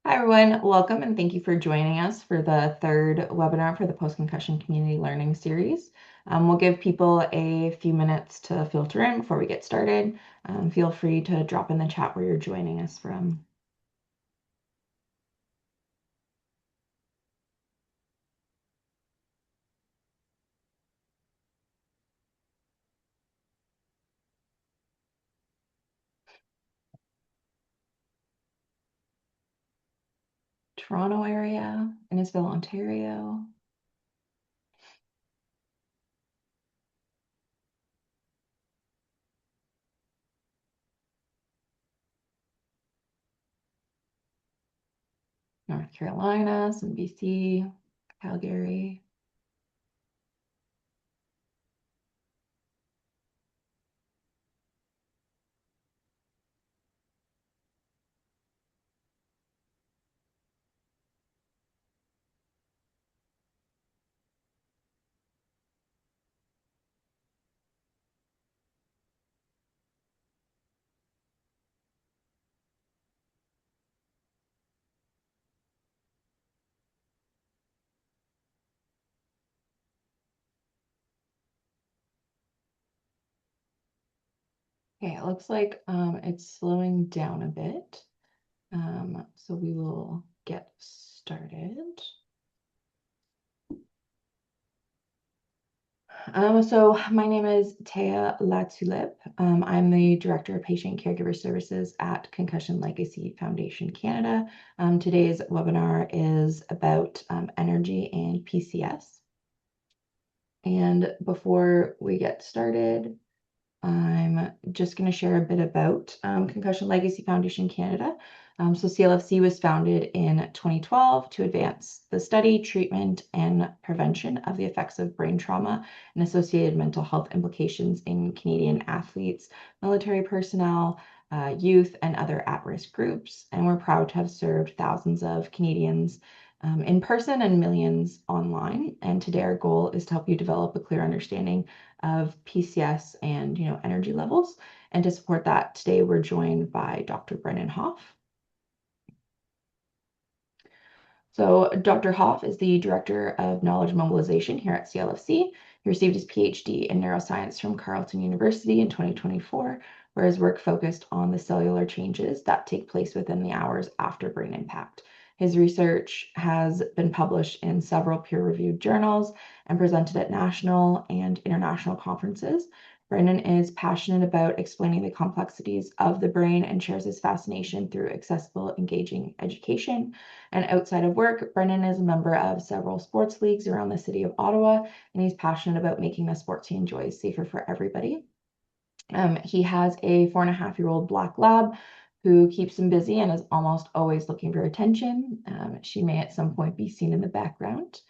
Hi, everyone. Welcome and thank you for joining us for the third webinar for the Post-Concussion Community Learning Series. We'll give people a few minutes to filter in before we get started. Feel free to drop in the chat where you're joining us from. Toronto area, Innisfil, Ontario. North Carolina, some BC, Calgary. Okay, it looks like it's slowing down a bit. So we will get started. So my name is Taya Latulip. I'm the Director of Patient Caregiver Services at Concussion Legacy Foundation Canada. Today's webinar is about energy and PCS. And before we get started, I'm just going to share a bit about Concussion Legacy Foundation Canada. So CLFC was founded in 2012 to advance the study, treatment, and prevention of the effects of brain trauma and associated mental health implications in Canadian athletes, military personnel, youth, and other at-risk groups. And we're proud to have served thousands of Canadians in person and millions online. And today our goal is to help you develop a clear understanding of PCS and energy levels. And to support that, today we're joined by Dr. Brendan Hoffe. So Dr. Hoffe is the Director of Knowledge Mobilization here at CLFC. He received his PhD in neuroscience from Carleton University in 2024, where his work focused on the cellular changes that take place within the hours after brain impact. His research has been published in several peer-reviewed journals and presented at national and international conferences. Brendan is passionate about explaining the complexities of the brain and shares his fascination through accessible, engaging education. And outside of work, Brendan is a member of several sports leagues around the city of Ottawa, and he's passionate about making the sports he enjoys safer for everybody. He has a 4.5-year-old black lab who keeps him busy and is almost always looking for attention. She may at some point be seen in the background.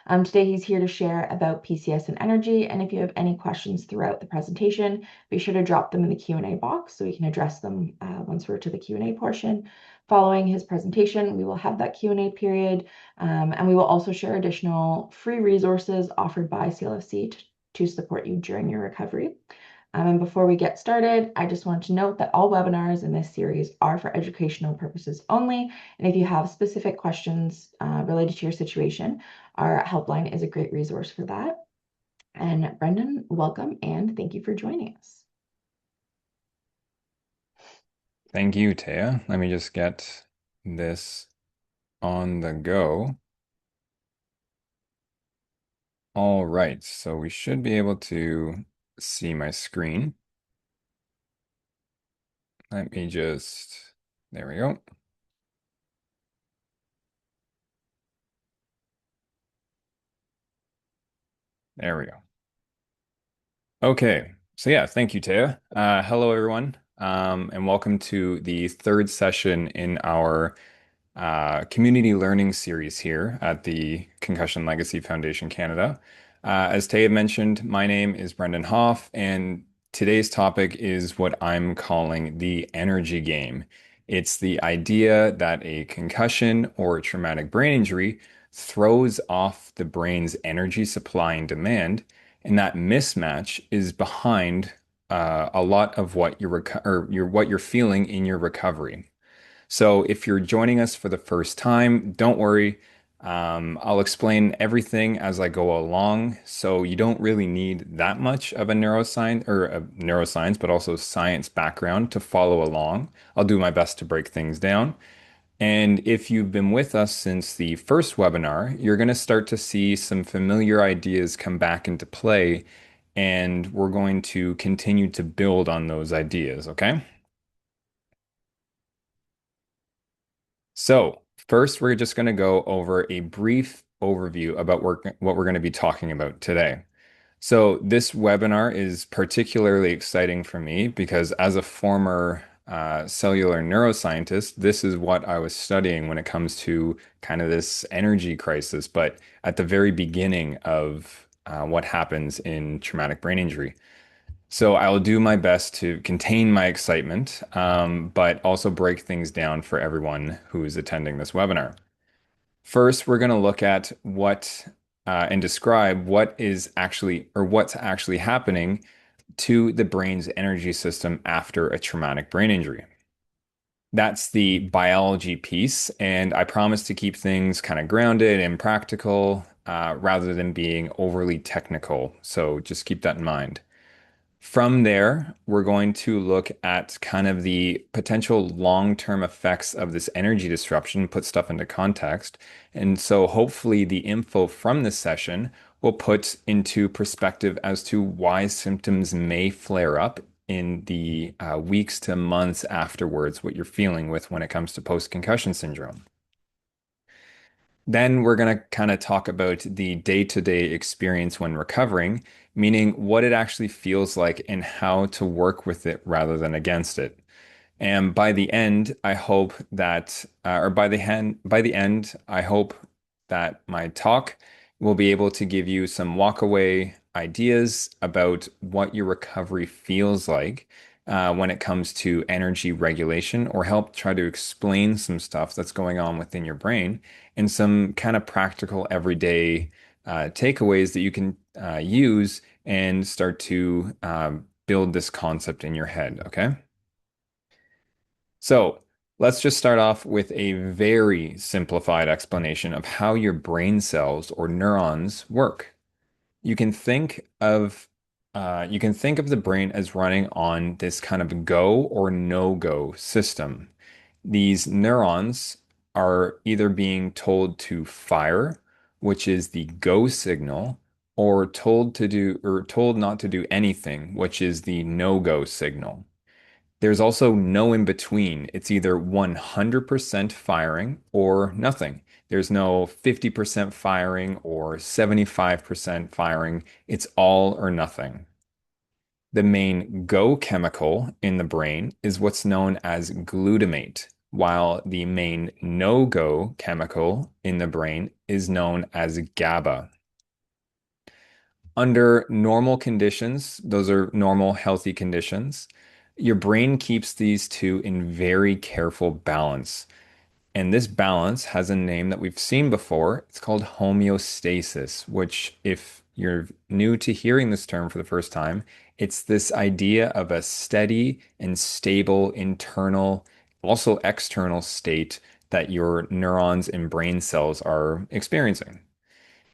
Today he's here to share about PCS and energy, and if you have any questions throughout the presentation, be sure to drop them in the Q&A box so we can address them once we're to the Q&A portion. Following his presentation, we will have that Q&A period, and we will also share additional free resources offered by CLFC to support you during your recovery. And before we get started, I just want to note that all webinars in this series are for educational purposes only. And if you have specific questions related to your situation, our helpline is a great resource for that. And Brendan, welcome and thank you for joining us. Thank you, Taya. Let me just get this on the go. All right, so we should be able to see my screen. Let me just, there we go. There we go. Okay, so yeah, thank you, Taya. Hello, everyone, and welcome to the third session in our community learning series here at the Concussion Legacy Foundation Canada. As Taya mentioned, my name is Brendan Hoffe, and today's topic is what I'm calling the energy game. It's the idea that a concussion or a traumatic brain injury throws off the brain's energy supply and demand, and that mismatch is behind a lot of what you're feeling in your recovery. So if you're joining us for the first time, don't worry. I'll explain everything as I go along. So you don't really need that much of a neuroscience, but also science background to follow along. I'll do my best to break things down. And if you've been with us since the first webinar, you're going to start to see some familiar ideas come back into play, and we're going to continue to build on those ideas, okay? So, first, we're just going to go over a brief overview about what we're going to be talking about today. So, this webinar is particularly exciting for me because, as a former cellular neuroscientist, this is what I was studying when it comes to kind of this energy crisis, but at the very beginning of what happens in traumatic brain injury. So I'll do my best to contain my excitement, but also break things down for everyone who is attending this webinar. First, we're going to look at what and describe what is actually or what's actually happening to the brain's energy system after a traumatic brain injury. That's the biology piece, and I promise to keep things kind of grounded and practical rather than being overly technical. So just keep that in mind. From there, we're going to look at kind of the potential long-term effects of this energy disruption, put stuff into context. And so hopefully the info from this session will put into perspective as to why symptoms may flare up in the weeks to months afterwards, what you're feeling with when it comes to post-concussion syndrome. Then we're going to kind of talk about the day-to-day experience when recovering, meaning what it actually feels like and how to work with it rather than against it. And by the end, I hope that, or by the end, I hope that my talk will be able to give you some walkaway ideas about what your recovery feels like when it comes to energy regulation, or help try to explain some stuff that's going on within your brain and some kind of practical everyday takeaways that you can use and start to build this concept in your head. Okay. So let's just start off with a very simplified explanation of how your brain cells or neurons work. You can think of you can think of the brain as running on this kind of go or no-go system. These neurons are either being told to fire, which is the go signal, or told not to do anything, which is the no-go signal. There's also no in between. It's either 100% firing or nothing. There's no 50% firing or 75% firing. It's all or nothing. The main go chemical in the brain is what's known as glutamate, while the main no-go chemical in the brain is known as GABA. Under normal conditions, those are normal, healthy conditions, your brain keeps these two in very careful balance. And this balance has a name that we've seen before. It's called homeostasis, which, if you're new to hearing this term for the first time, it's this idea of a steady and stable internal, also external state that your neurons and brain cells are experiencing.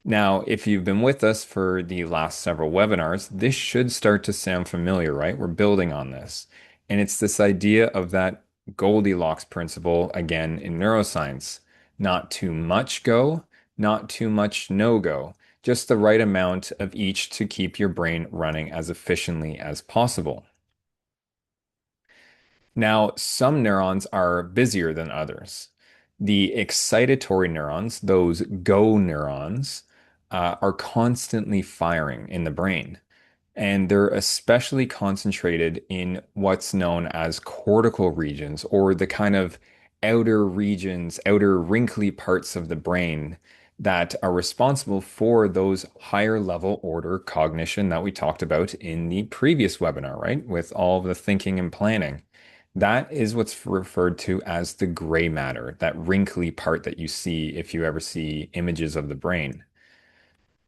Now, if you've been with us for the last several webinars, this should start to sound familiar, right? We're building on this. And it's this idea of that Goldilocks principle again in neuroscience. Not too much go, not too much no go. Just the right amount of each to keep your brain running as efficiently as possible. Now, some neurons are busier than others. The excitatory neurons, those go neurons, are constantly firing in the brain. And they're especially concentrated in what's known as cortical regions, or the kind of outer regions, outer wrinkly parts of the brain that are responsible for those higher level order cognition that we talked about in the previous webinar, right? With all of the thinking and planning. That is what's referred to as the gray matter, that wrinkly part that you see if you ever see images of the brain.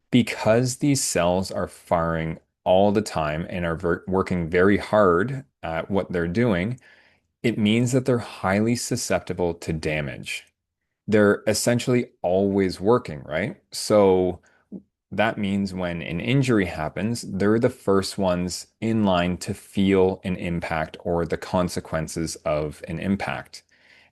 Because these cells are firing all the time and are working very hard at what they're doing, It means that they're highly susceptible to damage. They're essentially always working, right? So that means when an injury happens, they're the first ones in line to feel an impact or the consequences of an impact.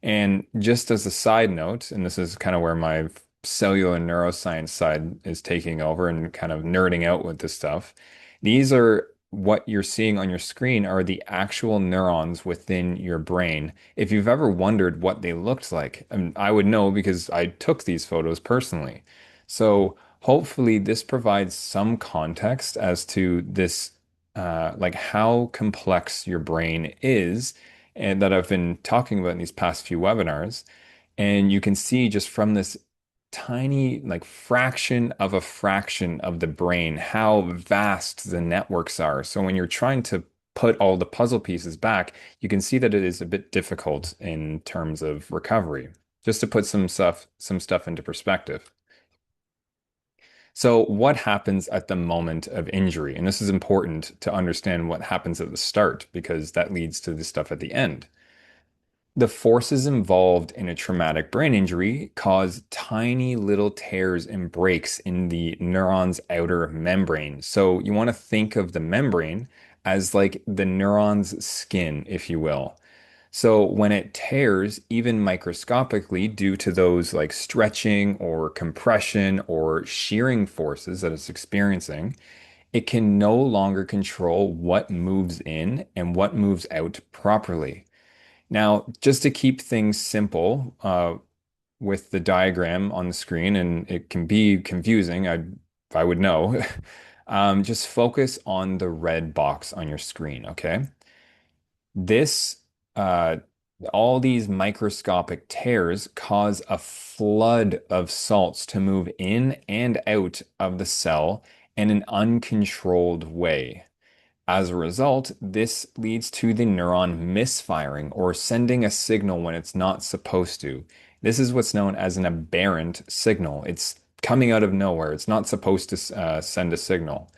And just as a side note, and this is kind of where my cellular neuroscience side is taking over and kind of nerding out with this stuff, these are what you're seeing on your screen are the actual neurons within your brain. If you've ever wondered what they looked like, I would know because I took these photos personally. So, hopefully, this provides some context as to this, like how complex your brain is, and that I've been talking about in these past few webinars. And you can see just from this tiny, like fraction of a fraction of the brain, how vast the networks are. So when you're trying to put all the puzzle pieces back, you can see that it is a bit difficult in terms of recovery. Just to put some stuff into perspective. So, what happens at the moment of injury? And this is important to understand what happens at the start because that leads to the stuff at the end. The forces involved in a traumatic brain injury cause tiny little tears and breaks in the neuron's outer membrane. So, you want to think of the membrane as like the neuron's skin, if you will. So when it tears, even microscopically, due to those like stretching or compression or shearing forces that it's experiencing, it can no longer control what moves in and what moves out properly. Now, just to keep things simple, with the diagram on the screen, and it can be confusing, I would know, just focus on the red box on your screen, okay? This, uh, all these microscopic tears cause a flood of salts to move in and out of the cell in an uncontrolled way. As a result, this leads to the neuron misfiring or sending a signal when it's not supposed to. This is what's known as an aberrant signal. It's coming out of nowhere. It's not supposed to send a signal.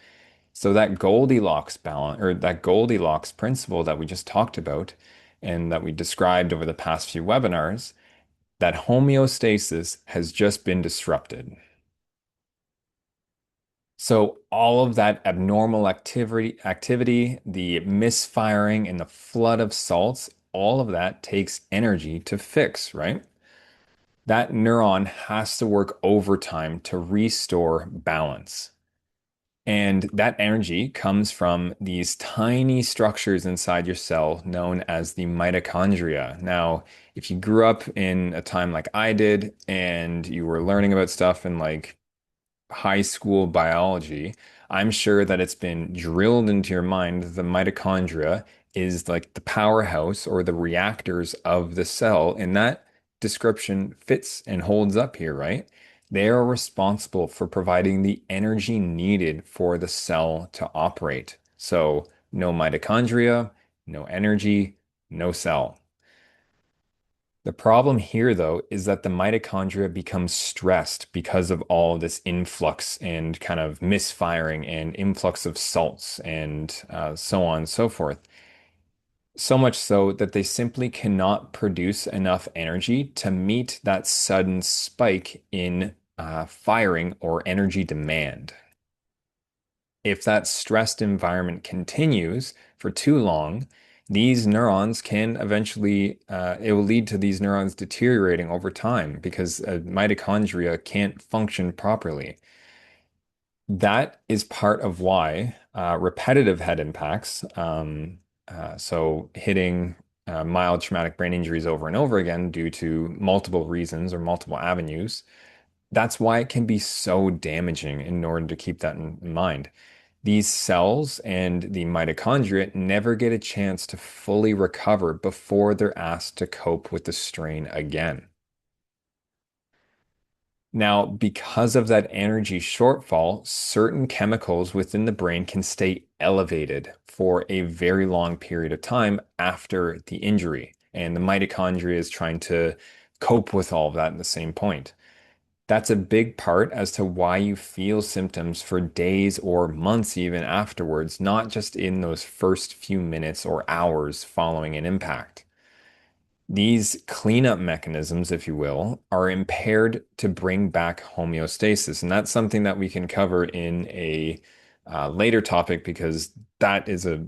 So that Goldilocks balance or that Goldilocks principle that we just talked about and that we described over the past few webinars, that homeostasis has just been disrupted. So all of that abnormal activity, the misfiring and the flood of salts, all of that takes energy to fix, right? That neuron has to work overtime to restore balance. And that energy comes from these tiny structures inside your cell known as the mitochondria. Now, if you grew up in a time like I did and you were learning about stuff in like high school biology, I'm sure that it's been drilled into your mind the mitochondria is like the powerhouse or the reactors of the cell, and that description fits and holds up here, right? They are responsible for providing the energy needed for the cell to operate. So, no mitochondria, no energy, no cell. The problem here, though, is that the mitochondria becomes stressed because of all this influx and kind of misfiring and influx of salts and so on and so forth. So much so that they simply cannot produce enough energy to meet that sudden spike in firing or energy demand. If that stressed environment continues for too long, these neurons can eventually, it will lead to these neurons deteriorating over time because mitochondria can't function properly. That is part of why repetitive head impacts, so hitting mild traumatic brain injuries over and over again due to multiple reasons or multiple avenues, that's why it can be so damaging in order to keep that in mind. These cells and the mitochondria never get a chance to fully recover before they're asked to cope with the strain again. Now, because of that energy shortfall, certain chemicals within the brain can stay elevated for a very long period of time after the injury. And the mitochondria is trying to cope with all of that at the same point. That's a big part as to why you feel symptoms for days or months even afterwards, not just in those first few minutes or hours following an impact. These cleanup mechanisms, if you will, are impaired to bring back homeostasis. And that's something that we can cover in a later topic because that is a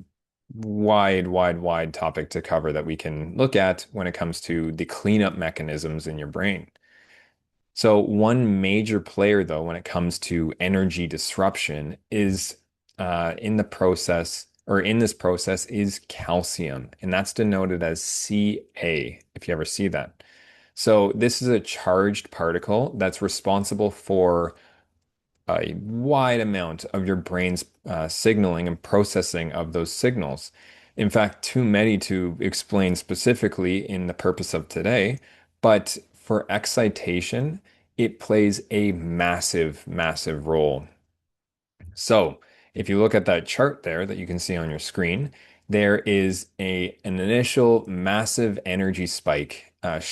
wide topic to cover that we can look at when it comes to the cleanup mechanisms in your brain. So one major player, though, when it comes to energy disruption is in the process or in this process is calcium, and that's denoted as Ca, if you ever see that. So this is a charged particle that's responsible for a wide amount of your brain's signaling and processing of those signals. In fact, too many to explain specifically in the purpose of today, but for excitation, it plays a massive role. So, if you look at that chart there that you can see on your screen, there is an initial massive energy spike that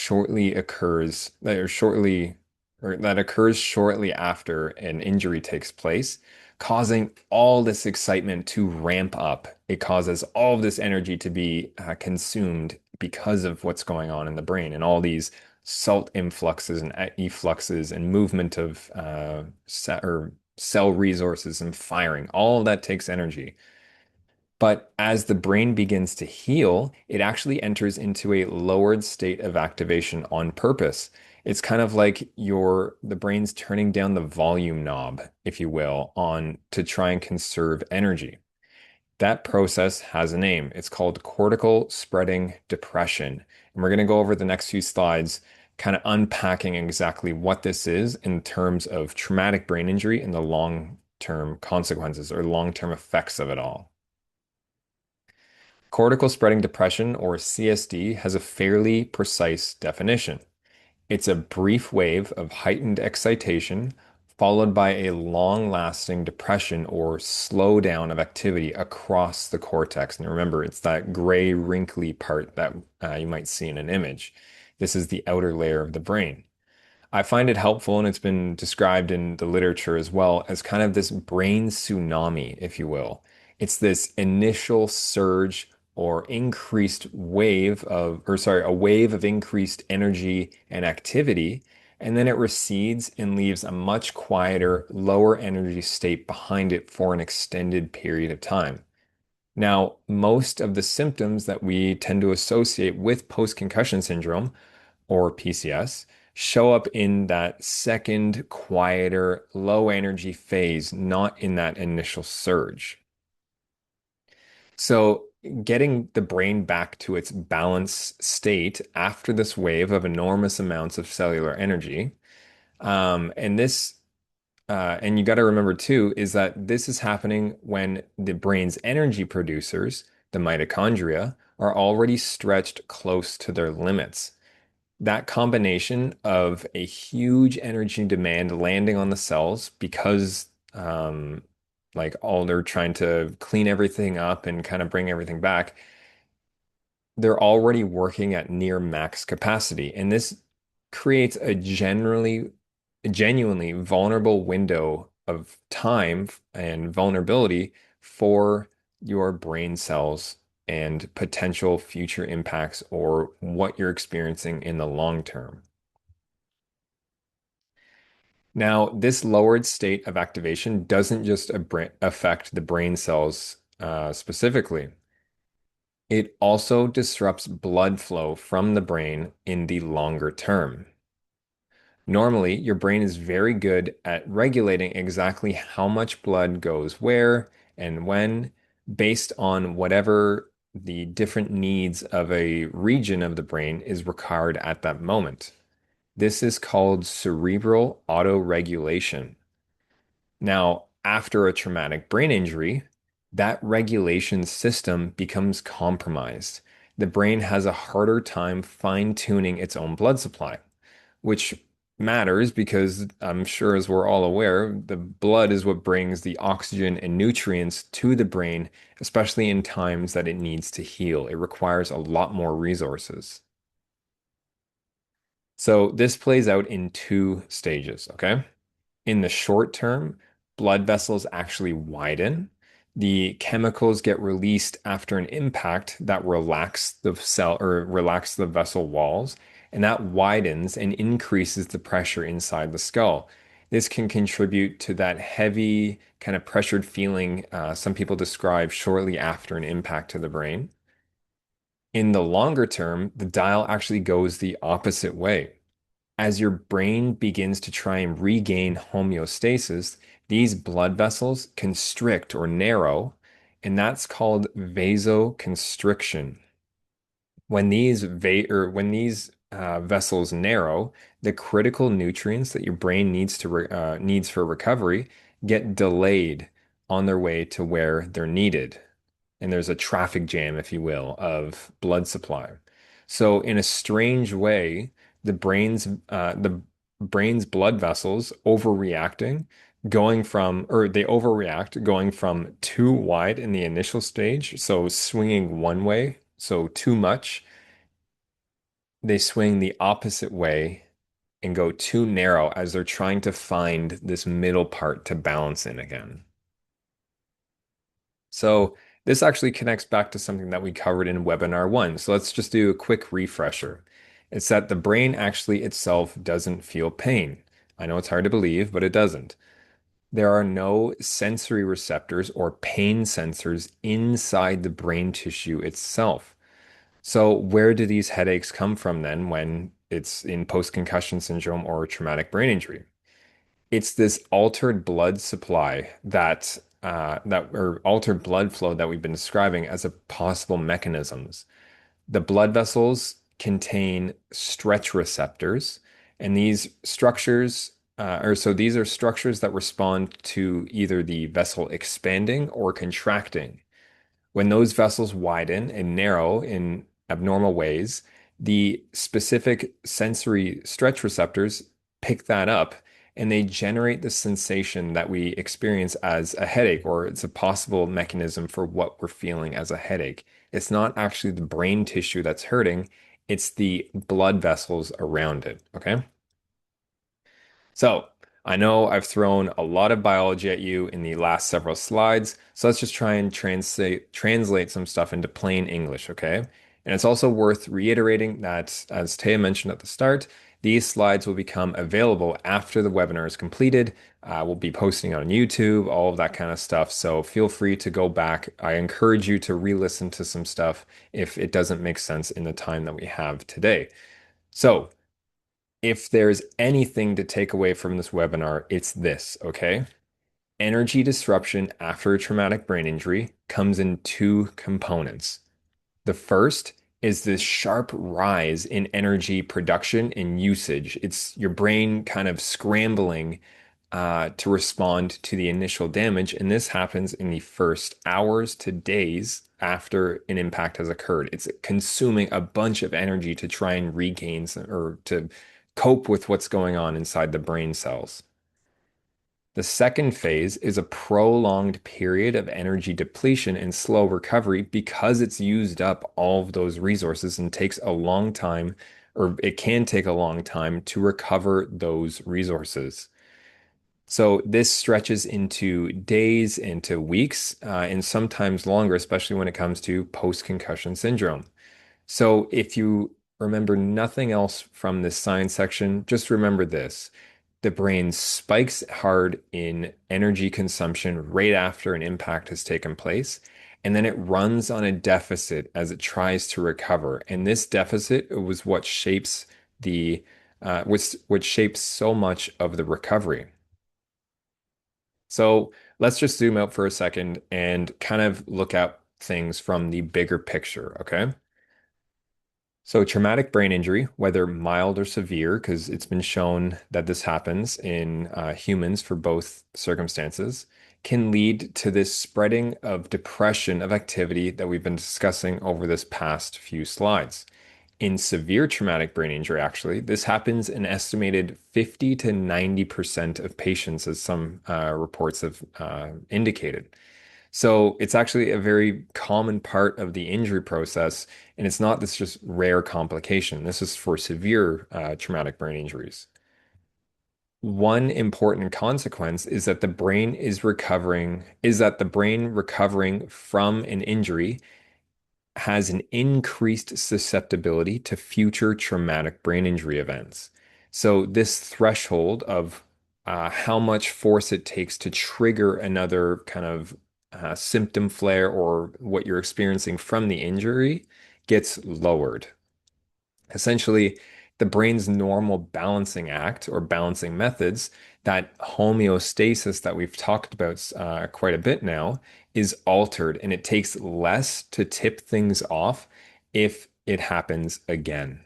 occurs shortly after an injury takes place, causing all this excitement to ramp up. It causes all of this energy to be consumed because of what's going on in the brain and all these salt influxes and effluxes and movement of cell resources and firing. All of that takes energy. But as the brain begins to heal, it actually enters into a lowered state of activation on purpose. It's kind of like the brain's turning down the volume knob, if you will, on to try and conserve energy. That process has a name. It's called cortical spreading depression. And we're going to go over the next few slides, kind of unpacking exactly what this is in terms of traumatic brain injury and the long-term consequences or long-term effects of it all. Cortical spreading depression, or CSD, has a fairly precise definition. It's a brief wave of heightened excitation followed by a long-lasting depression or slowdown of activity across the cortex. And remember, it's that gray, wrinkly part that you might see in an image. This is the outer layer of the brain. I find it helpful, and it's been described in the literature as well as kind of this brain tsunami, if you will. It's this initial surge or increased wave of, or sorry, a wave of increased energy and activity, and then it recedes and leaves a much quieter, lower energy state behind it for an extended period of time. Now, most of the symptoms that we tend to associate with post-concussion syndrome or PCS show up in that second, quieter, low energy phase, not in that initial surge. So, getting the brain back to its balanced state after this wave of enormous amounts of cellular energy, and you got to remember too, is that this is happening when the brain's energy producers, the mitochondria, are already stretched close to their limits. That combination of a huge energy demand landing on the cells because like all they're trying to clean everything up and kind of bring everything back, they're already working at near max capacity. And this creates a genuinely vulnerable window of time and vulnerability for your brain cells and potential future impacts or what you're experiencing in the long term. Now, this lowered state of activation doesn't just affect the brain cells specifically. It also disrupts blood flow from the brain in the longer term. Normally, your brain is very good at regulating exactly how much blood goes where and when, based on whatever the different needs of a region of the brain is required at that moment. This is called cerebral autoregulation. Now, after a traumatic brain injury, that regulation system becomes compromised. The brain has a harder time fine-tuning its own blood supply, which matters because I'm sure, as we're all aware, the blood is what brings the oxygen and nutrients to the brain, especially in times that it needs to heal. It requires a lot more resources. So this plays out in two stages, okay? In the short term, blood vessels actually widen. the chemicals get released after an impact that relax the cell or relax the vessel walls, and that widens and increases the pressure inside the skull. This can contribute to that heavy, kind of pressured feeling some people describe shortly after an impact to the brain. In the longer term, the dial actually goes the opposite way. As your brain begins to try and regain homeostasis, these blood vessels constrict or narrow, and that's called vasoconstriction. When these vessels narrow, the critical nutrients that your brain needs for recovery get delayed on their way to where they're needed, and there's a traffic jam, if you will, of blood supply. So in a strange way, the brain's blood vessels they overreact going from too wide in the initial stage, so swinging one way, so too much. They swing the opposite way and go too narrow as they're trying to find this middle part to balance in again. So this actually connects back to something that we covered in webinar one. So let's just do a quick refresher. It's that the brain actually itself doesn't feel pain. I know it's hard to believe, but it doesn't. There are no sensory receptors or pain sensors inside the brain tissue itself. So where do these headaches come from then when it's in post-concussion syndrome or traumatic brain injury? It's this altered blood supply or altered blood flow that we've been describing as a possible mechanisms. The blood vessels contain stretch receptors, and these are structures that respond to either the vessel expanding or contracting. When those vessels widen and narrow in abnormal ways, the specific sensory stretch receptors pick that up and they generate the sensation that we experience as a headache, or it's a possible mechanism for what we're feeling as a headache. It's not actually the brain tissue that's hurting, it's the blood vessels around it. Okay. So I know I've thrown a lot of biology at you in the last several slides, so let's just try and translate some stuff into plain English, okay? And it's also worth reiterating that, as Taya mentioned at the start, these slides will become available after the webinar is completed. We'll be posting on YouTube, all of that kind of stuff. So feel free to go back. I encourage you to re-listen to some stuff if it doesn't make sense in the time that we have today. So if there's anything to take away from this webinar, it's this, okay? Energy disruption after a traumatic brain injury comes in two components. The first is this sharp rise in energy production and usage. It's your brain kind of scrambling to respond to the initial damage. And this happens in the first hours to days after an impact has occurred. It's consuming a bunch of energy to try and or to cope with what's going on inside the brain cells. The second phase is a prolonged period of energy depletion and slow recovery because it's used up all of those resources and takes a long time, or it can take a long time to recover those resources. So this stretches into days, into weeks, and sometimes longer, especially when it comes to post-concussion syndrome. So if you remember nothing else from this science section, just remember this. The brain spikes hard in energy consumption right after an impact has taken place, and then it runs on a deficit as it tries to recover. And this deficit was what what shapes so much of the recovery. So let's just zoom out for a second and kind of look at things from the bigger picture, okay? So, traumatic brain injury, whether mild or severe, because it's been shown that this happens in humans for both circumstances, can lead to this spreading of depression of activity that we've been discussing over this past few slides. In severe traumatic brain injury, actually, this happens in an estimated 50 to 90% of patients, as some reports have indicated. So it's actually a very common part of the injury process, and it's not this just rare complication. This is for severe traumatic brain injuries. one important consequence is that the brain recovering from an injury has an increased susceptibility to future traumatic brain injury events. So, this threshold of how much force it takes to trigger another kind of symptom flare or what you're experiencing from the injury gets lowered. Essentially, the brain's normal balancing act or balancing methods, that homeostasis that we've talked about quite a bit now, is altered and it takes less to tip things off if it happens again.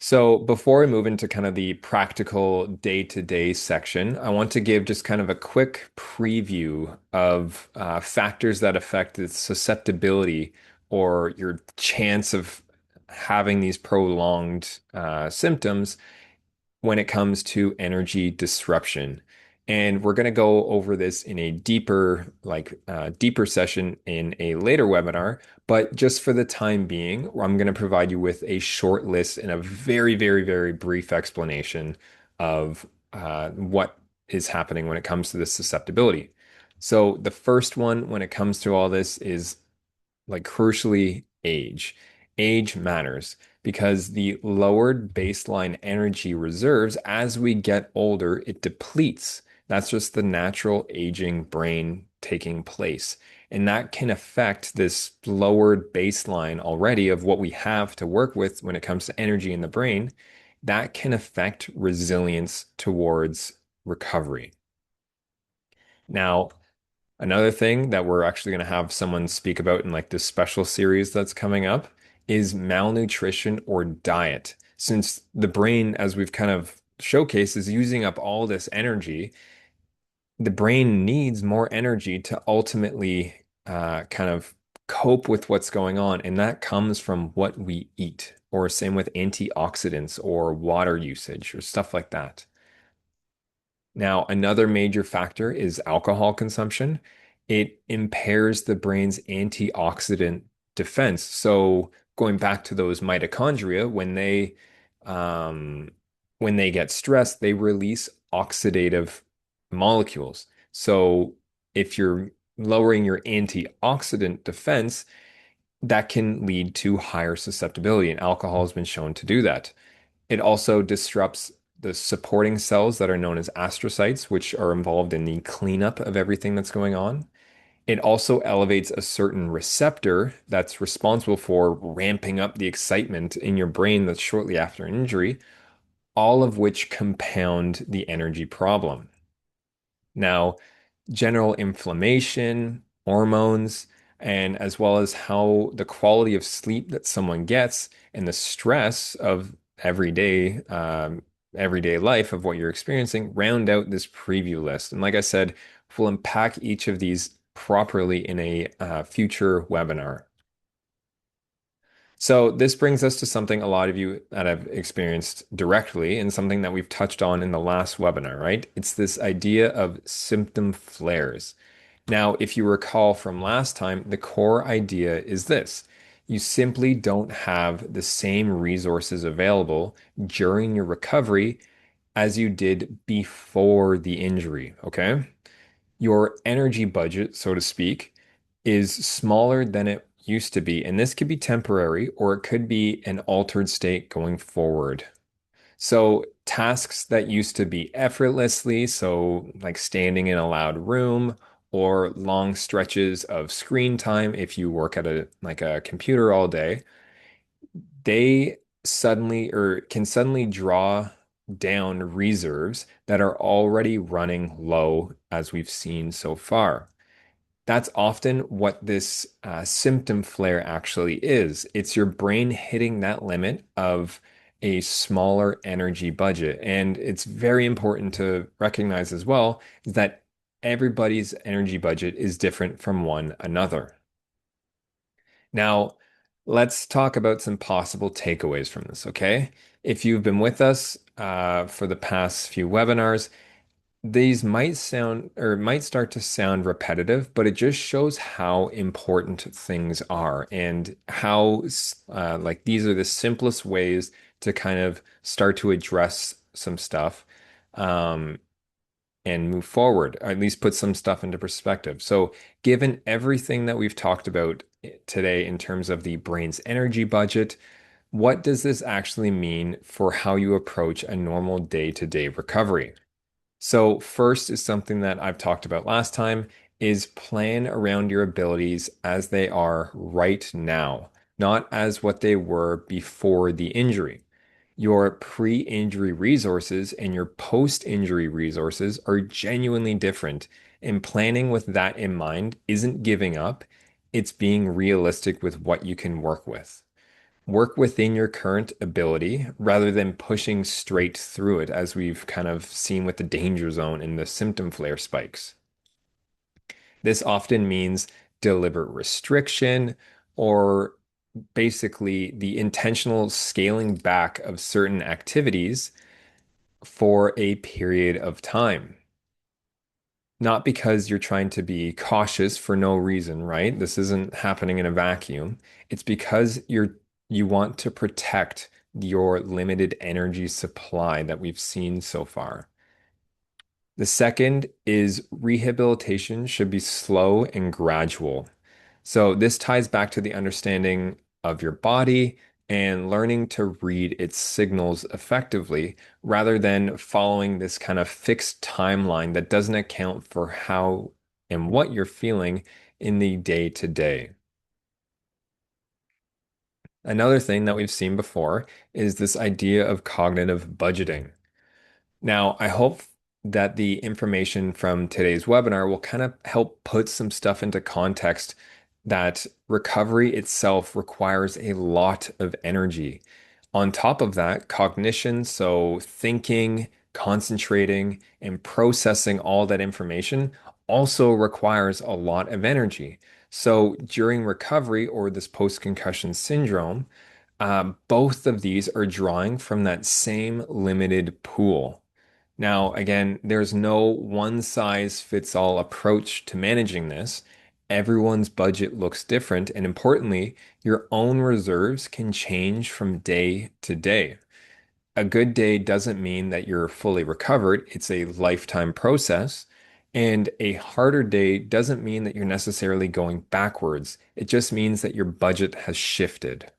So, before we move into kind of the practical day-to-day section, I want to give just kind of a quick preview of factors that affect the susceptibility or your chance of having these prolonged symptoms when it comes to energy disruption. And we're going to go over this in a deeper session in a later webinar. But just for the time being, I'm going to provide you with a short list and a very, very, very brief explanation of what is happening when it comes to this susceptibility. So the first one when it comes to all this is like crucially age. Age matters because the lowered baseline energy reserves as we get older, it depletes. That's just the natural aging brain taking place. And that can affect this lowered baseline already of what we have to work with when it comes to energy in the brain. That can affect resilience towards recovery. Now, another thing that we're actually going to have someone speak about in like this special series that's coming up is malnutrition or diet. Since the brain, as we've kind of showcased, is using up all this energy, the brain needs more energy to ultimately kind of cope with what's going on. And that comes from what we eat, or same with antioxidants or water usage or stuff like that. Now, another major factor is alcohol consumption. It impairs the brain's antioxidant defense. So, going back to those mitochondria, um, when they get stressed, they release oxidative molecules. So, if you're lowering your antioxidant defense, that can lead to higher susceptibility, and alcohol has been shown to do that. It also disrupts the supporting cells that are known as astrocytes, which are involved in the cleanup of everything that's going on. It also elevates a certain receptor that's responsible for ramping up the excitement in your brain that's shortly after an injury, all of which compound the energy problem. Now, general inflammation, hormones, and as well as how the quality of sleep that someone gets and the stress of everyday life of what you're experiencing round out this preview list. And like I said, we'll unpack each of these properly in a future webinar. So this brings us to something a lot of you that have experienced directly and something that we've touched on in the last webinar, right? It's this idea of symptom flares. Now, if you recall from last time, the core idea is this. You simply don't have the same resources available during your recovery as you did before the injury, okay? Your energy budget, so to speak, is smaller than it used to be. And this could be temporary or it could be an altered state going forward. So, tasks that used to be effortlessly, so like standing in a loud room or long stretches of screen time if you work at a computer all day, they suddenly or can suddenly draw down reserves that are already running low as we've seen so far. That's often what this symptom flare actually is. It's your brain hitting that limit of a smaller energy budget. And it's very important to recognize as well is that everybody's energy budget is different from one another. Now, let's talk about some possible takeaways from this, okay? If you've been with us for the past few webinars, these might sound or might start to sound repetitive, but it just shows how important things are and how like these are the simplest ways to kind of start to address some stuff um, and move forward, or at least put some stuff into perspective. So, given everything that we've talked about today in terms of the brain's energy budget, what does this actually mean for how you approach a normal day-to-day recovery? So, first is something that I've talked about last time is plan around your abilities as they are right now, not as what they were before the injury. Your pre-injury resources and your post-injury resources are genuinely different. And planning with that in mind isn't giving up, it's being realistic with what you can work with. Work within your current ability rather than pushing straight through it, as we've kind of seen with the danger zone and the symptom flare spikes. This often means deliberate restriction or basically the intentional scaling back of certain activities for a period of time. Not because you're trying to be cautious for no reason, right? This isn't happening in a vacuum. It's because you want to protect your limited energy supply that we've seen so far. The second is rehabilitation should be slow and gradual. So this ties back to the understanding of your body and learning to read its signals effectively rather than following this kind of fixed timeline that doesn't account for how and what you're feeling in the day to day. Another thing that we've seen before is this idea of cognitive budgeting. Now, I hope that the information from today's webinar will kind of help put some stuff into context that recovery itself requires a lot of energy. On top of that, cognition, so thinking, concentrating, and processing all that information also requires a lot of energy. So during recovery or this post-concussion syndrome, both of these are drawing from that same limited pool. Now, again, there's no one size fits all approach to managing this. Everyone's budget looks different, and importantly, your own reserves can change from day to day. A good day doesn't mean that you're fully recovered, it's a lifetime process. And a harder day doesn't mean that you're necessarily going backwards. It just means that your budget has shifted.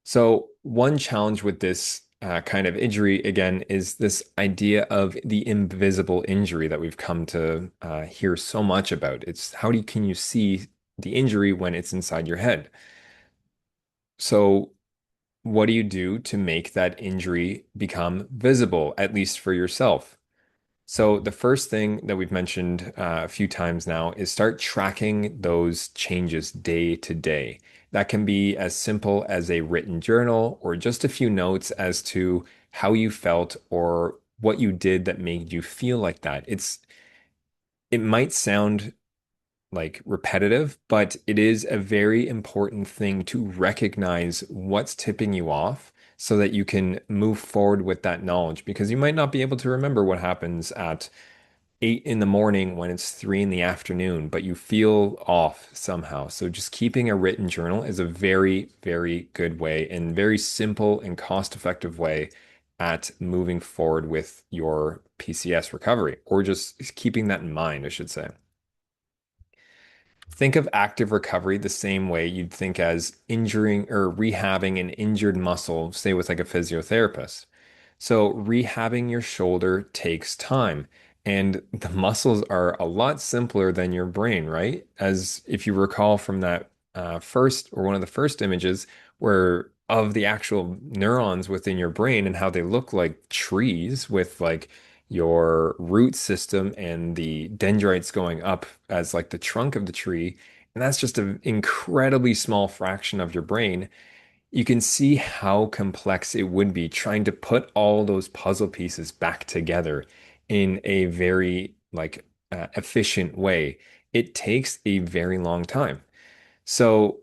So, one challenge with this kind of injury, again, is this idea of the invisible injury that we've come to hear so much about. It's can you see the injury when it's inside your head? So, what do you do to make that injury become visible, at least for yourself? So, the first thing that we've mentioned a few times now is start tracking those changes day to day. That can be as simple as a written journal or just a few notes as to how you felt or what you did that made you feel like that. It might sound like repetitive, but it is a very important thing to recognize what's tipping you off so that you can move forward with that knowledge because you might not be able to remember what happens at 8 in the morning when it's 3 in the afternoon, but you feel off somehow. So just keeping a written journal is a very, very good way and very simple and cost-effective way at moving forward with your PCS recovery, or just keeping that in mind, I should say. Think of active recovery the same way you'd think as injuring or rehabbing an injured muscle, say with like a physiotherapist. So, rehabbing your shoulder takes time, and the muscles are a lot simpler than your brain, right? As if you recall from that first or one of the first images, where of the actual neurons within your brain and how they look like trees with like your root system and the dendrites going up as like the trunk of the tree. And that's just an incredibly small fraction of your brain. You can see how complex it would be trying to put all those puzzle pieces back together in a very efficient way. It takes a very long time. So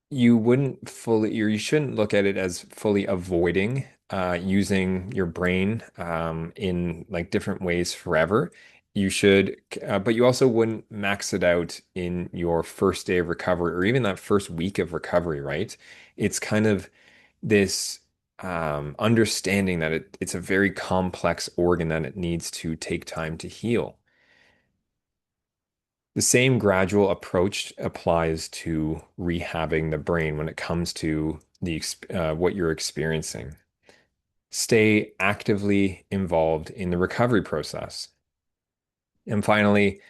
you wouldn't fully, or you shouldn't look at it as fully avoiding using your brain in like different ways forever. You should, but you also wouldn't max it out in your first day of recovery or even that first week of recovery, right? It's kind of this understanding that it's a very complex organ that it needs to take time to heal. The same gradual approach applies to rehabbing the brain when it comes to what you're experiencing. Stay actively involved in the recovery process. And finally,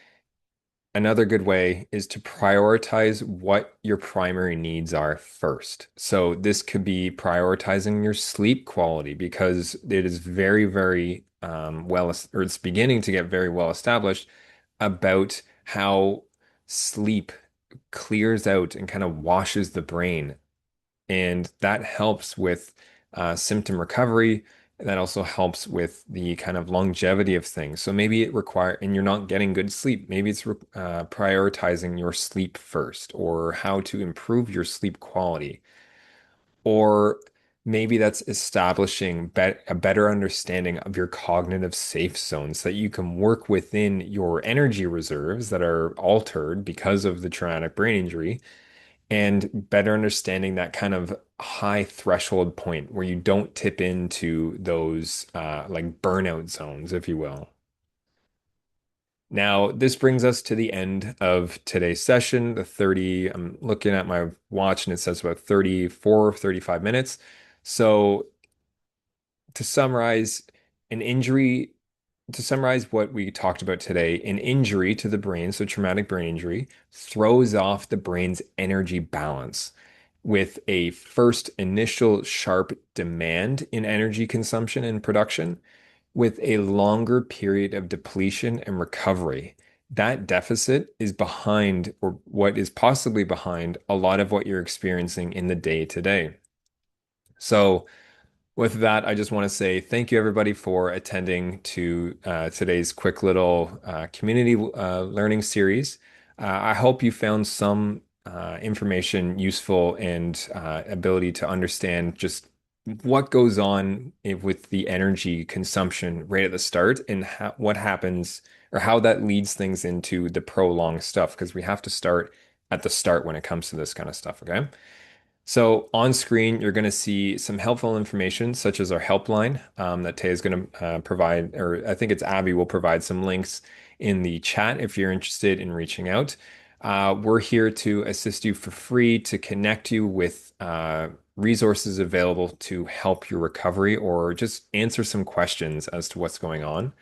another good way is to prioritize what your primary needs are first. So this could be prioritizing your sleep quality because it is very, very or it's beginning to get very well established about how sleep clears out and kind of washes the brain, and that helps with symptom recovery. That also helps with the kind of longevity of things. So maybe and you're not getting good sleep. Maybe it's prioritizing your sleep first, or how to improve your sleep quality. Or maybe that's establishing a better understanding of your cognitive safe zones so that you can work within your energy reserves that are altered because of the traumatic brain injury, and better understanding that kind of high threshold point where you don't tip into those like burnout zones, if you will. Now, this brings us to the end of today's session. I'm looking at my watch and it says about 34, 35 minutes. So to summarize, an injury to summarize what we talked about today, an injury to the brain, so traumatic brain injury, throws off the brain's energy balance with a first initial sharp demand in energy consumption and production, with a longer period of depletion and recovery. That deficit is behind, or what is possibly behind, a lot of what you're experiencing in the day to day. So, with that, I just want to say thank you, everybody, for attending to today's quick little community learning series. I hope you found some information useful and ability to understand just what goes on with the energy consumption right at the start, and what happens, or how that leads things into the prolonged stuff, because we have to start at the start when it comes to this kind of stuff, okay? So on screen, you're going to see some helpful information, such as our helpline that Tay is going to provide, or I think it's Abby will provide some links in the chat if you're interested in reaching out. We're here to assist you for free, to connect you with resources available to help your recovery, or just answer some questions as to what's going on.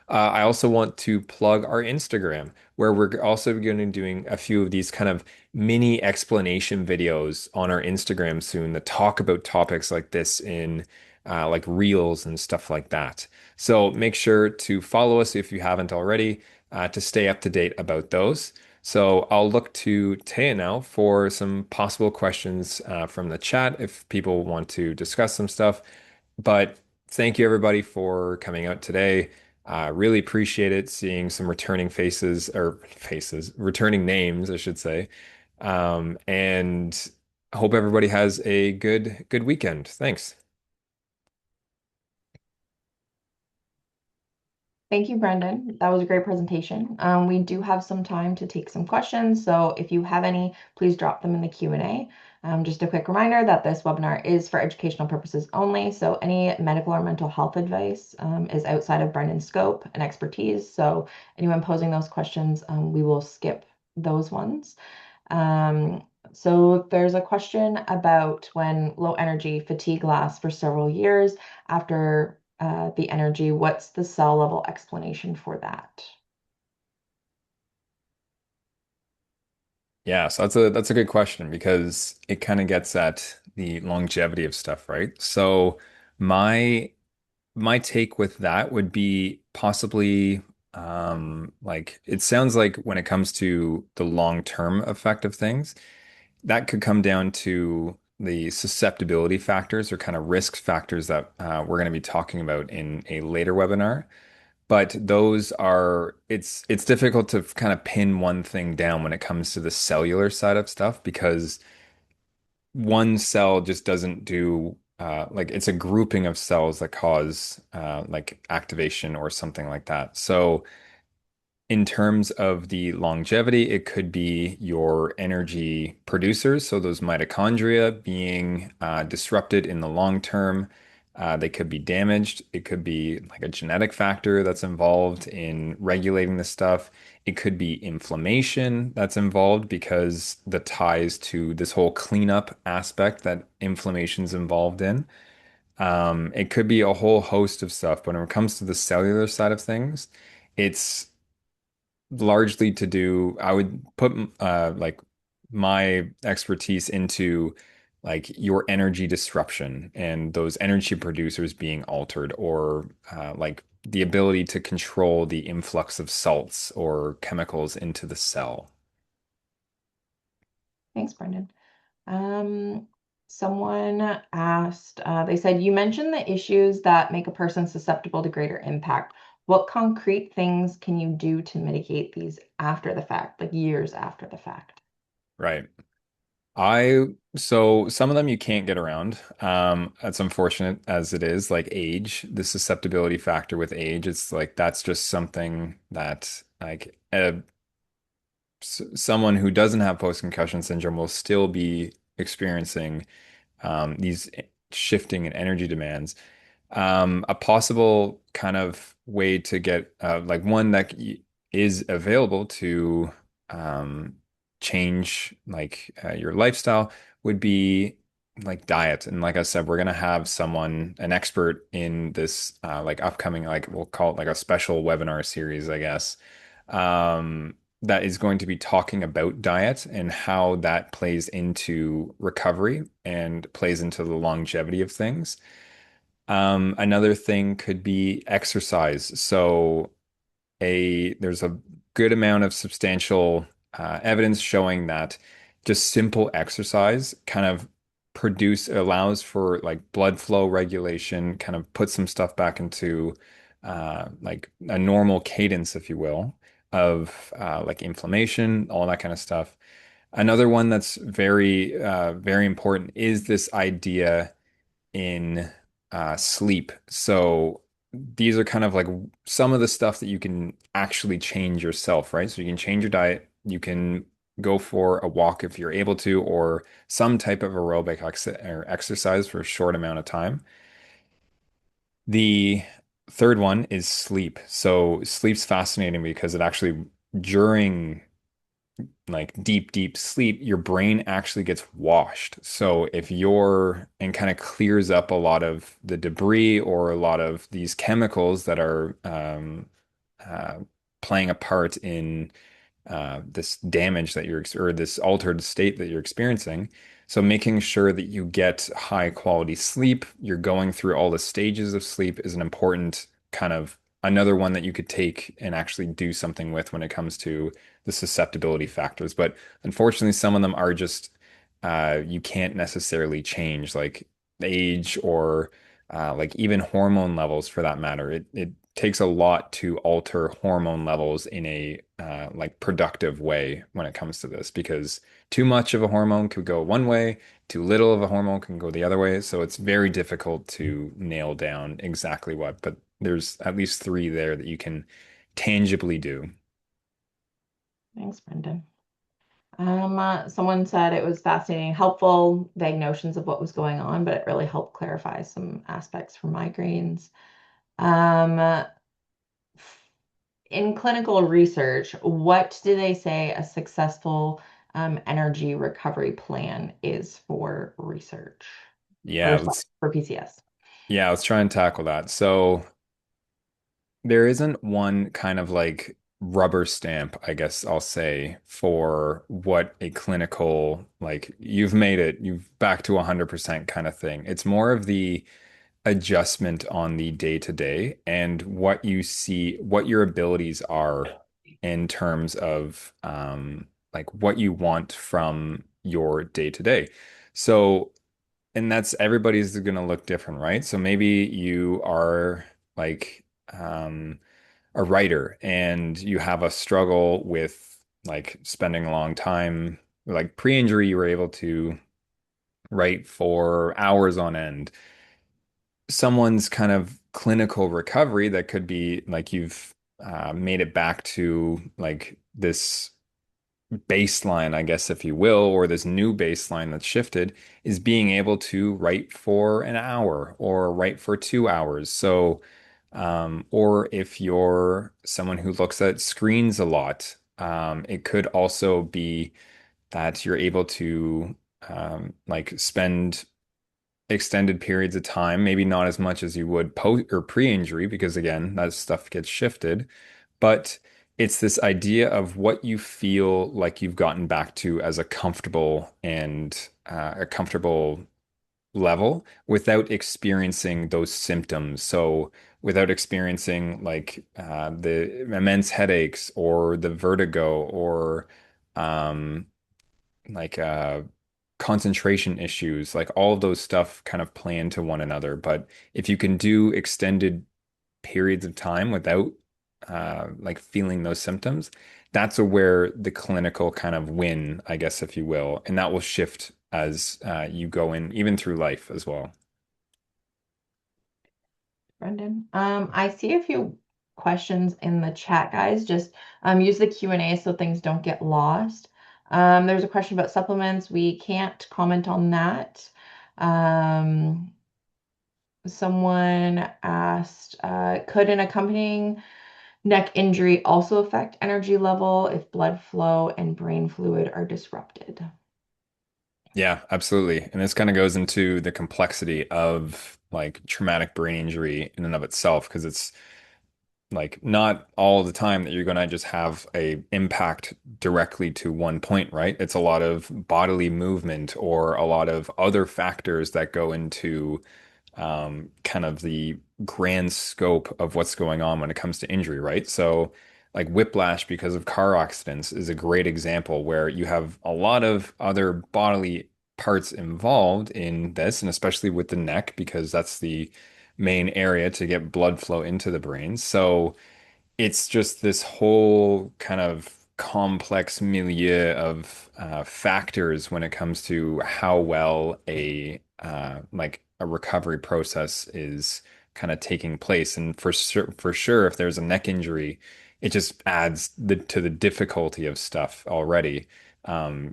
I also want to plug our Instagram, where we're also going to be doing a few of these kind of mini explanation videos on our Instagram soon that talk about topics like this in like reels and stuff like that. So make sure to follow us if you haven't already, to stay up to date about those. So I'll look to Taya now for some possible questions from the chat if people want to discuss some stuff. But thank you, everybody, for coming out today. Really appreciate it, seeing some returning returning names, I should say. And I hope everybody has a good weekend. Thanks. Thank you, Brendan. That was a great presentation. We do have some time to take some questions, so if you have any, please drop them in the Q&A. Just a quick reminder that this webinar is for educational purposes only, so any medical or mental health advice is outside of Brendan's scope and expertise. So anyone posing those questions, we will skip those ones. So there's a question about when low energy fatigue lasts for several years after the energy. What's the cell level explanation for that? Yeah, so that's a good question because it kind of gets at the longevity of stuff, right? So my my take with that would be possibly like it sounds like when it comes to the long-term effect of things, that could come down to the susceptibility factors or kind of risk factors that we're going to be talking about in a later webinar. But it's difficult to kind of pin one thing down when it comes to the cellular side of stuff, because one cell just doesn't do like it's a grouping of cells that cause like activation or something like that. So In terms of the longevity, it could be your energy producers, so those mitochondria being disrupted in the long term. They could be damaged. It could be like a genetic factor that's involved in regulating the stuff. It could be inflammation that's involved because the ties to this whole cleanup aspect that inflammation's involved in. It could be a whole host of stuff, but when it comes to the cellular side of things, it's largely to do, I would put like my expertise into like your energy disruption and those energy producers being altered, or like the ability to control the influx of salts or chemicals into the cell. Thanks, Brendan. Um, Someone asked, they said, you mentioned the issues that make a person susceptible to greater impact. What concrete things can you do to mitigate these after the fact, like years after the fact? Right. So some of them you can't get around. That's unfortunate as it is, like age, the susceptibility factor with age. It's like that's just something that like someone who doesn't have post-concussion syndrome will still be experiencing these shifting and energy demands. A possible kind of way to get like one that is available to um, change like your lifestyle would be like diet. And like I said, we're gonna have someone, an expert in this like upcoming, like we'll call it like a special webinar series, I guess, that is going to be talking about diet and how that plays into recovery and plays into the longevity of things. Another thing could be exercise. So there's a good amount of substantial evidence showing that just simple exercise kind of allows for like blood flow regulation, kind of put some stuff back into like a normal cadence, if you will, of like inflammation, all that kind of stuff. Another one that's very important is this idea in sleep. So these are kind of like some of the stuff that you can actually change yourself, right? So you can change your diet, you can go for a walk if you're able to, or some type of aerobic or exercise for a short amount of time. The third one is sleep. So sleep's fascinating because it actually during like deep sleep, your brain actually gets washed. So if you're and kind of clears up a lot of the debris or a lot of these chemicals that are uh, playing a part in this damage that or this altered state that you're experiencing. So making sure that you get high quality sleep, you're going through all the stages of sleep is an important kind of another one that you could take and actually do something with when it comes to the susceptibility factors. But unfortunately, some of them are just you can't necessarily change, like age or like even hormone levels for that matter. It takes a lot to alter hormone levels in a like productive way when it comes to this because too much of a hormone could go one way, too little of a hormone can go the other way. So it's very difficult to nail down exactly what, but there's at least three there that you can tangibly do. Thanks, Brendan. Someone said it was fascinating, helpful vague notions of what was going on, but it really helped clarify some aspects for migraines. Um, in clinical research, what do they say a successful energy recovery plan is for research Yeah, or sorry, for PCS? let's try and tackle that. So there isn't one kind of like rubber stamp, I guess I'll say, for what a clinical, like you've made it, you've back to 100% kind of thing. It's more of the adjustment on the day to day and what you see, what your abilities are in terms of like what you want from your day to day. So, and that's everybody's going to look different, right? So maybe you are like a writer and you have a struggle with like spending a long time, like pre-injury, you were able to write for hours on end. Someone's kind of clinical recovery that could be like you've made it back to like this baseline, I guess, if you will, or this new baseline that's shifted, is being able to write for an hour or write for 2 hours. So, or if you're someone who looks at screens a lot, it could also be that you're able to like spend extended periods of time, maybe not as much as you would post or pre-injury, because again, that stuff gets shifted. But it's this idea of what you feel like you've gotten back to as a comfortable and a comfortable level without experiencing those symptoms. So without experiencing like the immense headaches or the vertigo or um, like concentration issues, like all of those stuff kind of play into one another. But if you can do extended periods of time without like feeling those symptoms, that's where the clinical kind of win, I guess, if you will, and that will shift as you go in, even through life as well. Brendan. I see a few questions in the chat, guys. Just use the Q&A so things don't get lost. There's a question about supplements. We can't comment on that. Someone asked, could an accompanying neck injury also affect energy level if blood flow and brain fluid are disrupted? Yeah, absolutely. And this kind of goes into the complexity of like traumatic brain injury in and of itself, because it's like not all the time that you're going to just have a impact directly to one point, right? It's a lot of bodily movement or a lot of other factors that go into kind of the grand scope of what's going on when it comes to injury, right? So, like whiplash because of car accidents is a great example where you have a lot of other bodily parts involved in this, and especially with the neck, because that's the main area to get blood flow into the brain. So, it's just this whole kind of complex milieu of factors when it comes to how well a like a recovery process is kind of taking place. And for sure, if there's a neck injury, it just adds to the difficulty of stuff already.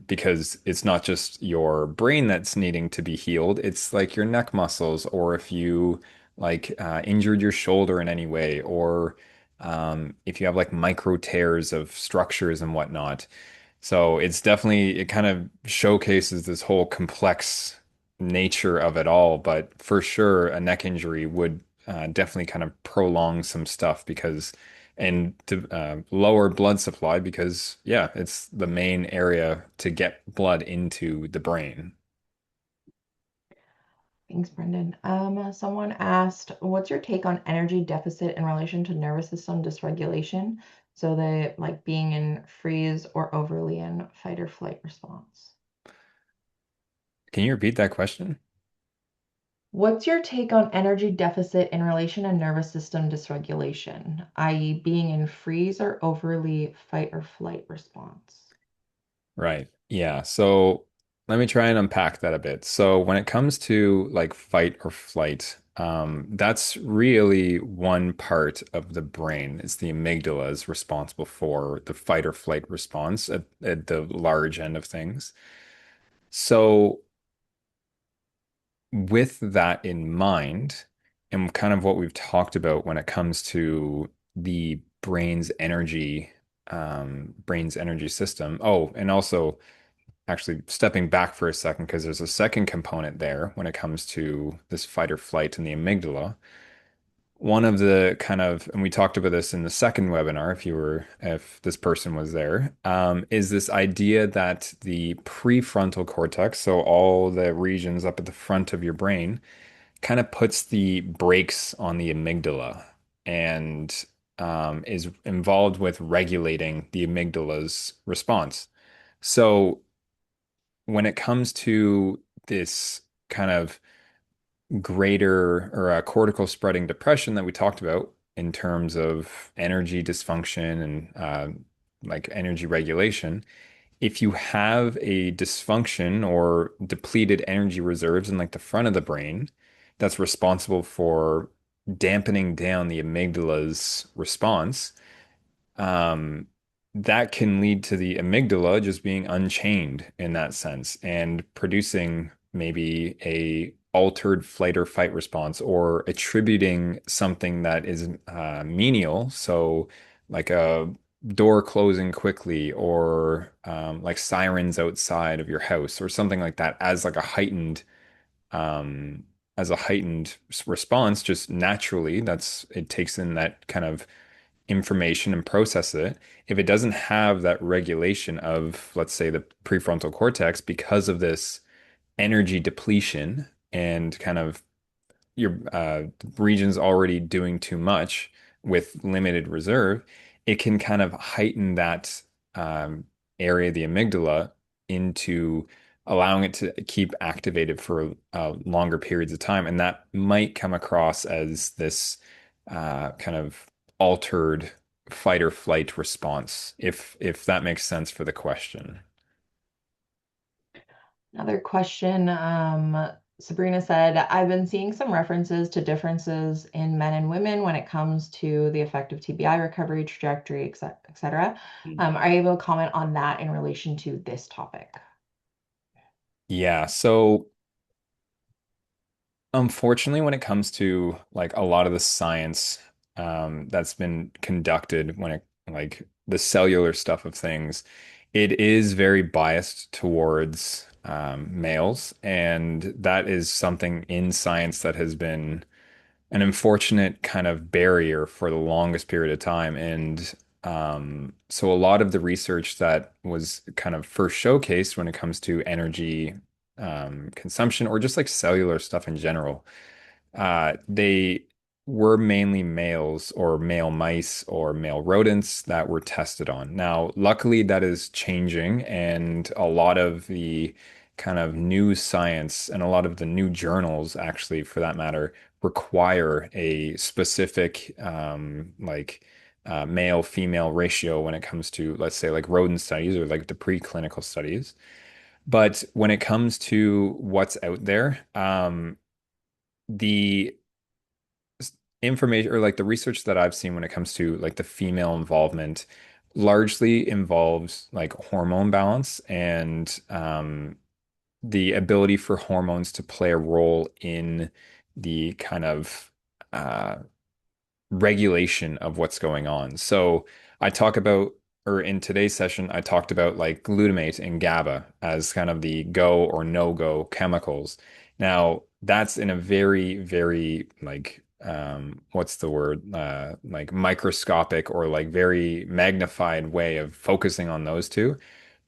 Because it's not just your brain that's needing to be healed, it's like your neck muscles, or if you like injured your shoulder in any way, or if you have like micro tears of structures and whatnot. So it's definitely, it kind of showcases this whole complex nature of it all. But for sure, a neck injury would definitely kind of prolong some stuff because, and to lower blood supply because, yeah, it's the main area to get blood into the brain. Thanks, Brendan. Someone asked, what's your take on energy deficit in relation to nervous system dysregulation? So the like being in freeze or overly in fight or flight response. Can you repeat that question? What's your take on energy deficit in relation to nervous system dysregulation, i.e., being in freeze or overly fight or flight response? Right. Yeah. So let me try and unpack that a bit. So when it comes to like fight or flight, that's really one part of the brain. It's the amygdala is responsible for the fight or flight response at the large end of things. So with that in mind, and kind of what we've talked about when it comes to the brain's energy system. Oh, and also actually stepping back for a second, because there's a second component there when it comes to this fight or flight in the amygdala. One of the kind of, and we talked about this in the second webinar, if this person was there, is this idea that the prefrontal cortex, so all the regions up at the front of your brain, kind of puts the brakes on the amygdala and is involved with regulating the amygdala's response. So when it comes to this kind of greater or cortical spreading depression that we talked about in terms of energy dysfunction and like energy regulation, if you have a dysfunction or depleted energy reserves in like the front of the brain, that's responsible for dampening down the amygdala's response, um, that can lead to the amygdala just being unchained in that sense and producing maybe a altered flight or fight response or attributing something that is menial. So like a door closing quickly or like sirens outside of your house or something like that um, as a heightened response, just naturally, it takes in that kind of information and process it. If it doesn't have that regulation of, let's say, the prefrontal cortex because of this energy depletion and kind of your region's already doing too much with limited reserve, it can kind of heighten that area of the amygdala into allowing it to keep activated for longer periods of time. And that might come across as this kind of altered fight or flight response, if that makes sense for the question. Another question. Sabrina said, I've been seeing some references to differences in men and women when it comes to the effect of TBI recovery trajectory, et cetera. Are you able to comment on that in relation to this topic? Yeah, so unfortunately, when it comes to like a lot of the science that's been conducted when it like the cellular stuff of things, it is very biased towards males, and that is something in science that has been an unfortunate kind of barrier for the longest period of time. And so a lot of the research that was kind of first showcased when it comes to energy consumption or just like cellular stuff in general, they were mainly males or male mice or male rodents that were tested on. Now, luckily, that is changing, and a lot of the kind of new science and a lot of the new journals, actually, for that matter, require a specific male female ratio when it comes to, let's say, like rodent studies or like the preclinical studies. But when it comes to what's out there, the information or like the research that I've seen when it comes to like the female involvement largely involves like hormone balance and the ability for hormones to play a role in the kind of uh, regulation of what's going on. So I talk about, or in today's session, I talked about like glutamate and GABA as kind of the go or no go chemicals. Now, that's in a very, very like, what's the word? Like microscopic or like very magnified way of focusing on those two.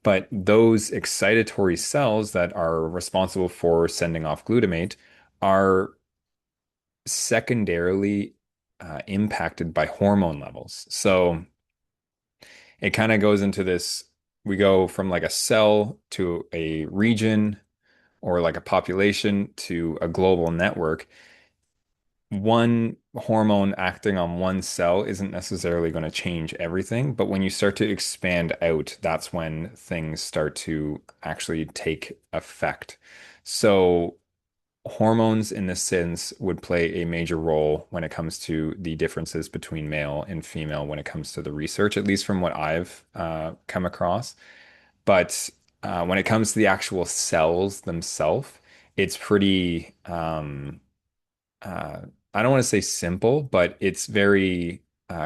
But those excitatory cells that are responsible for sending off glutamate are secondarily impacted by hormone levels. So it kind of goes into this, we go from like a cell to a region or like a population to a global network. One hormone acting on one cell isn't necessarily going to change everything, but when you start to expand out, that's when things start to actually take effect. So hormones in this sense would play a major role when it comes to the differences between male and female when it comes to the research, at least from what I've come across. But when it comes to the actual cells themselves, it's pretty, uh, I don't want to say simple, but it's very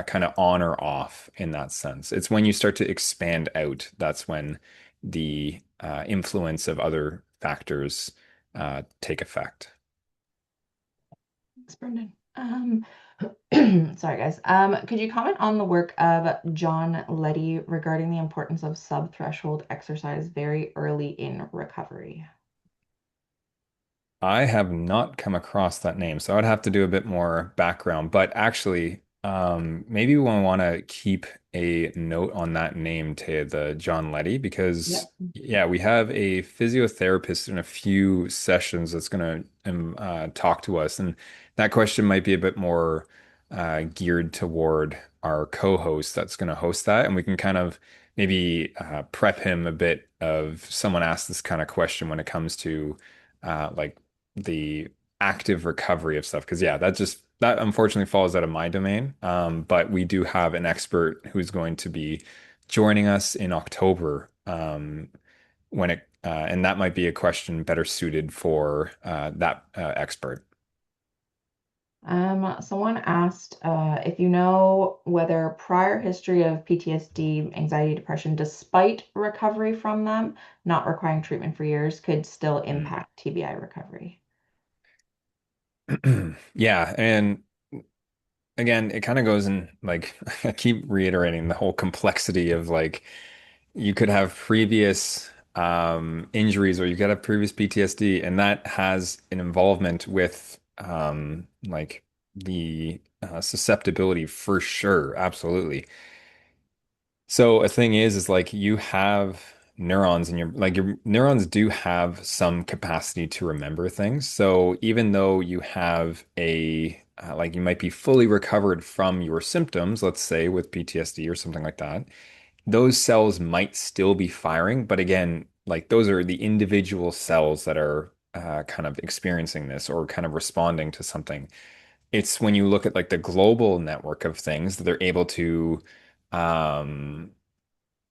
kind of on or off in that sense. It's when you start to expand out, that's when the influence of other factors take effect. Thanks, Brendan. Sorry, guys. Could you comment on the work of John Letty regarding the importance of subthreshold exercise very early in recovery? I have not come across that name, so I'd have to do a bit more background. But actually, maybe we want to keep a note on that name to the John Letty because, Yep. yeah, we have a physiotherapist in a few sessions that's going to talk to us, and that question might be a bit more geared toward our co-host that's going to host that, and we can kind of maybe prep him a bit of someone asked this kind of question when it comes to like the active recovery of stuff. Because yeah, that just that unfortunately falls out of my domain. But we do have an expert who's going to be joining us in October. And that might be a question better suited for that expert. Someone asked if you know whether prior history of PTSD, anxiety, depression, despite recovery from them, not requiring treatment for years, could still impact TBI recovery. Yeah, and again, it kind of goes in like I keep reiterating the whole complexity of like you could have previous injuries or you could have previous PTSD, and that has an involvement with like the susceptibility for sure, absolutely. So a thing is like you have neurons in your neurons do have some capacity to remember things. So even though you have a like you might be fully recovered from your symptoms, let's say with PTSD or something like that, those cells might still be firing. But again, like those are the individual cells that are kind of experiencing this or kind of responding to something. It's when you look at like the global network of things that they're able to um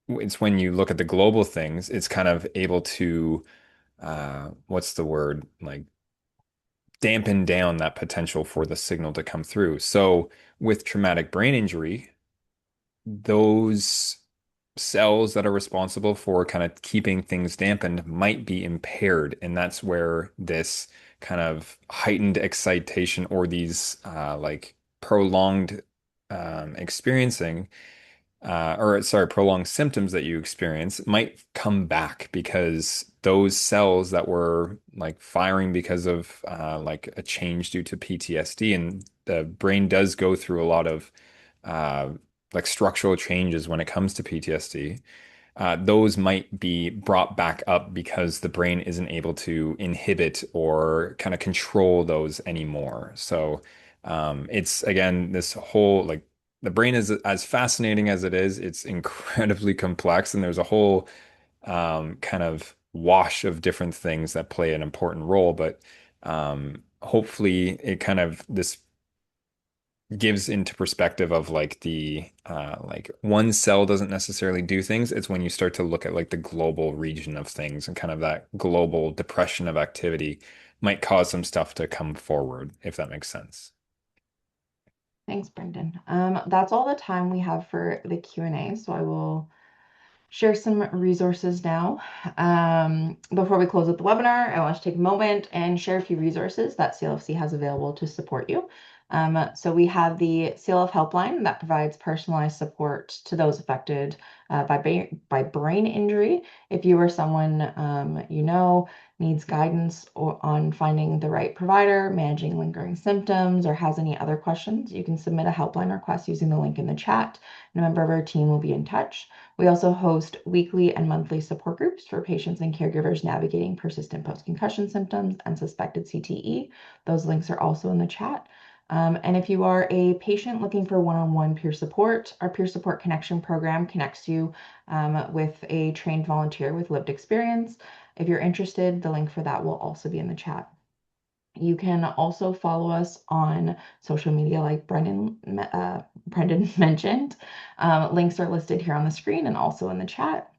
it's when you look at the global things, it's kind of able to what's the word? Like dampen down that potential for the signal to come through. So with traumatic brain injury, those cells that are responsible for kind of keeping things dampened might be impaired. And that's where this kind of heightened excitation or these like prolonged experiencing or sorry, prolonged symptoms that you experience might come back because those cells that were like firing because of like a change due to PTSD, and the brain does go through a lot of uh, like structural changes when it comes to PTSD. Those might be brought back up because the brain isn't able to inhibit or kind of control those anymore. So it's again this whole like the brain is as fascinating as it is, it's incredibly complex, and there's a whole kind of wash of different things that play an important role. But hopefully, it kind of this gives into perspective of like the like one cell doesn't necessarily do things. It's when you start to look at like the global region of things and kind of that global depression of activity might cause some stuff to come forward, if that makes sense. Thanks, Brendan. That's all the time we have for the Q&A, so I will share some resources now. Before we close out the webinar, I want to take a moment and share a few resources that CLFC has available to support you. So we have the CLF helpline that provides personalized support to those affected by brain injury. If you or someone you know needs guidance on finding the right provider, managing lingering symptoms, or has any other questions, you can submit a helpline request using the link in the chat, and a member of our team will be in touch. We also host weekly and monthly support groups for patients and caregivers navigating persistent post-concussion symptoms and suspected CTE. Those links are also in the chat. And if you are a patient looking for one-on-one peer support, our peer support connection program connects you with a trained volunteer with lived experience. If you're interested, the link for that will also be in the chat. You can also follow us on social media like Brendan mentioned. Links are listed here on the screen and also in the chat.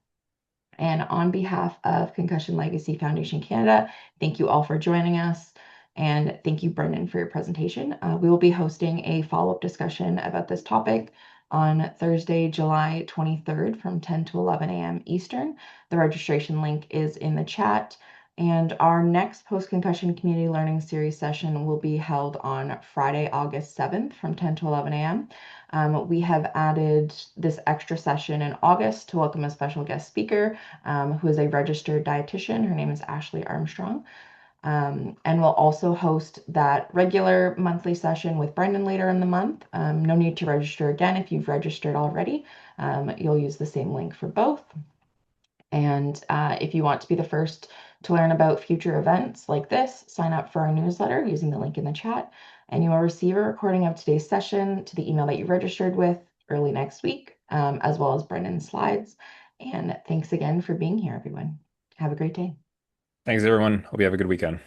And on behalf of Concussion Legacy Foundation Canada, thank you all for joining us. And thank you, Brendan, for your presentation. We will be hosting a follow-up discussion about this topic on Thursday, July 23rd from 10 to 11 a.m. Eastern. The registration link is in the chat. And our next post-concussion community learning series session will be held on Friday, August 7th from 10 to 11 a.m. We have added this extra session in August to welcome a special guest speaker who is a registered dietitian. Her name is Ashley Armstrong. And we'll also host that regular monthly session with Brendan later in the month. No need to register again if you've registered already. You'll use the same link for both. And if you want to be the first to learn about future events like this, sign up for our newsletter using the link in the chat, and you will receive a recording of today's session to the email that you registered with early next week, as well as Brendan's slides. And thanks again for being here, everyone. Have a great day. Thanks, everyone. Hope you have a good weekend.